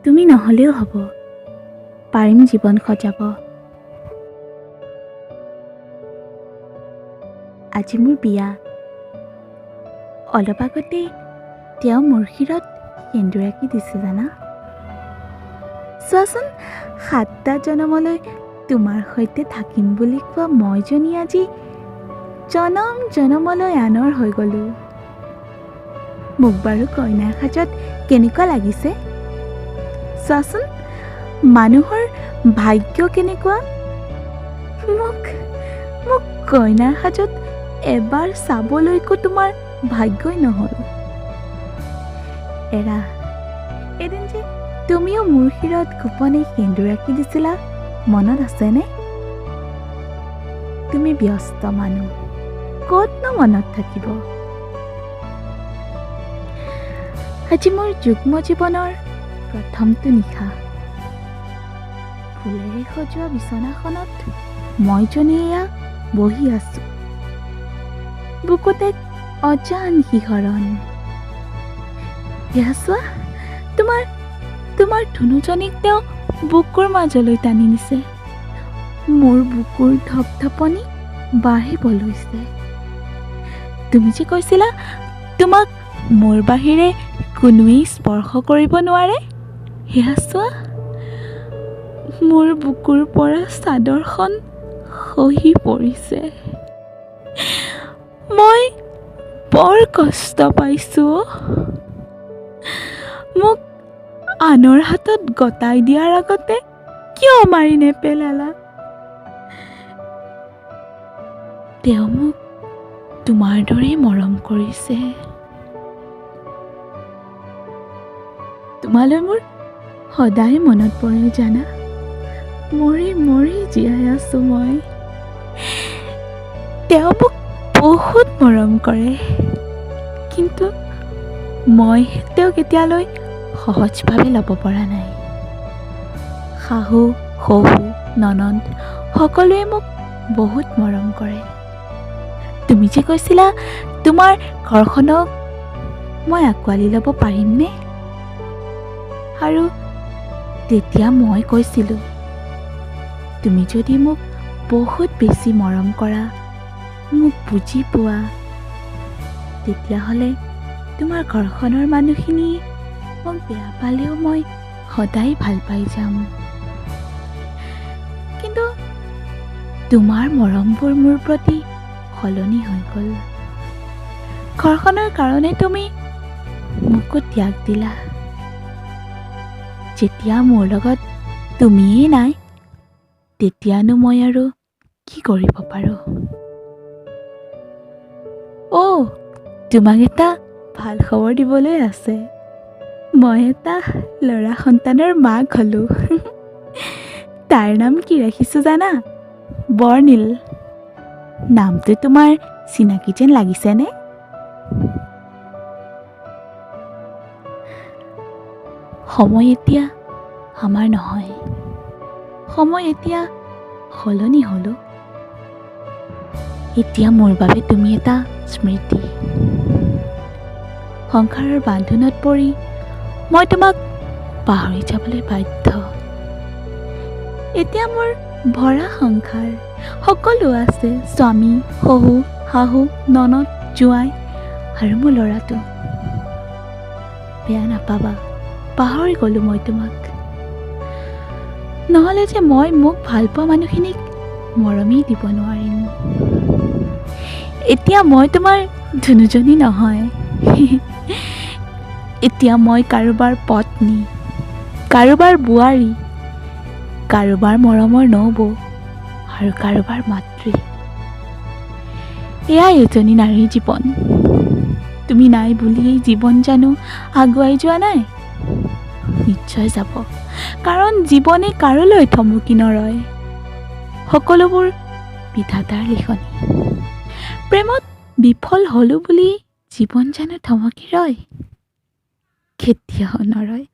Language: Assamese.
তুমি নহ'লেও হ'ব, পাৰিম জীৱন সজাব। আজি মোৰ বিয়া। অলপ আগতে তেওঁ মোৰ শিৰত সেন্দুৰ আঁকি দিছে জানা। চোৱাচোন, 7টা জনমলৈ তোমাৰ সৈতে থাকিম বুলি কোৱা মইজনী আজি জনম জনমলৈ আনৰ হৈ গ'লোঁ। মোক বাৰু কইনাৰ সাজত কেনেকুৱা লাগিছে চোৱাচোন, মানুহৰ ভাগ্য কেনেকুৱা। মোক কইনাৰ সাজত এবাৰ চাবলৈকো তোমাৰ ভাগ্যই নহ'ল। এৰা, এদিন যে তুমিও মোৰ শিৰত গোপনে সেন্দুৰ আঁকি দিছিলা, মনত আছেনে? তুমি ব্যস্ত মানুহ, ক'তনো মনত থাকিব। আজি মোৰ যুগ্ম জীৱনৰ প্ৰথমটো নিশা। ফুলেৰে সজোৱা বিচনাখনত মইজনী এয়া বহি আছো, বুকুত এক অজান শিহৰণ। এয়া চোৱা, তোমাৰ ধুনুজনীক তেওঁ বুকুৰ মাজলৈ টানি নিছে। মোৰ বুকুৰ ধপধপনি বাঢ়িব লৈছে। তুমি যে কৈছিলা তোমাক মোৰ বাহিৰে কোনোৱেই স্পৰ্শ কৰিব নোৱাৰে, সেয়া চোৱা, মোৰ বুকুৰ পৰা চাদৰখন খহি পৰিছে। মই বৰ কষ্ট পাইছোঁ। মোক আনৰ হাতত গতাই দিয়াৰ আগতে কিয় মাৰি নেপেলালা? তেওঁ মোক তোমাৰ দৰেই মৰম কৰিছে। তোমালৈ মোৰ সদায় মনত পৰে জানা। মৰি মৰি জীয়াই আছো মই। তেওঁ মোক বহুত মৰম কৰে, কিন্তু মই তেওঁক এতিয়ালৈ সহজভাৱে ল'ব পৰা নাই। শাহু, শহু, ননদ সকলোৱে মোক বহুত মৰম কৰে। তুমি যে কৈছিলা তোমাৰ ঘৰখনক মই আঁকোৱালি ল'ব পাৰিমনে? আৰু তেতিয়া মই কৈছিলোঁ, তুমি যদি মোক বহুত বেছি মৰম কৰা, মোক বুজি পোৱা, তেতিয়াহ'লে তোমাৰ ঘৰখনৰ মানুহখিনি মোক বেয়া পালেও মই সদায় ভাল পাই যাম। কিন্তু তোমাৰ মৰমবোৰ মোৰ প্ৰতি সলনি হৈ গ'ল। ঘৰখনৰ কাৰণে তুমি মোকো ত্যাগ দিলা। যেতিয়া মোৰ লগত তুমিয়েই নাই, তেতিয়ানো মই আৰু কি কৰিব পাৰোঁ? তোমাক এটা ভাল খবৰ দিবলৈ আছে। মই এটা ল'ৰা সন্তানৰ মাক হ'লোঁ। তাৰ নাম কি ৰাখিছোঁ জানা? বৰ্ণিল। নামটো তোমাৰ চিনাকি যেন লাগিছেনে? সময় এতিয়া আমাৰ নহয়, সময় এতিয়া সলনি হ'ল। এতিয়া মোৰ বাবে তুমি এটা স্মৃতি। সংসাৰৰ বান্ধোনত পৰি মই তোমাক পাহৰি যাবলৈ বাধ্য। এতিয়া মোৰ ভৰা সংসাৰ, সকলো আছে, স্বামী, শহু, শাহু, ননদ, জোঁৱাই আৰু মোৰ ল'ৰাটো। বেয়া নাপাবা, পাহৰি গ'লোঁ মই তোমাক। নহ'লে যে মই মোক ভাল পোৱা মানুহখিনিক মৰমেই দিব নোৱাৰিম। এতিয়া মই তোমাৰ ধুনুজনী নহয়। এতিয়া মই কাৰোবাৰ পত্নী, কাৰোবাৰ বোৱাৰী, কাৰোবাৰ মৰমৰ নবৌ আৰু কাৰোবাৰ মাতৃ। এয়াই এজনী নাৰীৰ জীৱন। তুমি নাই বুলিয়েই জীৱন জানো আগুৱাই যোৱা নাই? নিশ্চয় যাব, কাৰণ জীৱনে কাৰোলৈ থমকি নৰয়। সকলোবোৰ বিধাতাৰ লিখনি। প্ৰেমত বিফল হ'লো বুলি জীৱন জানো থমকি ৰয়? কেতিয়াও নৰয়।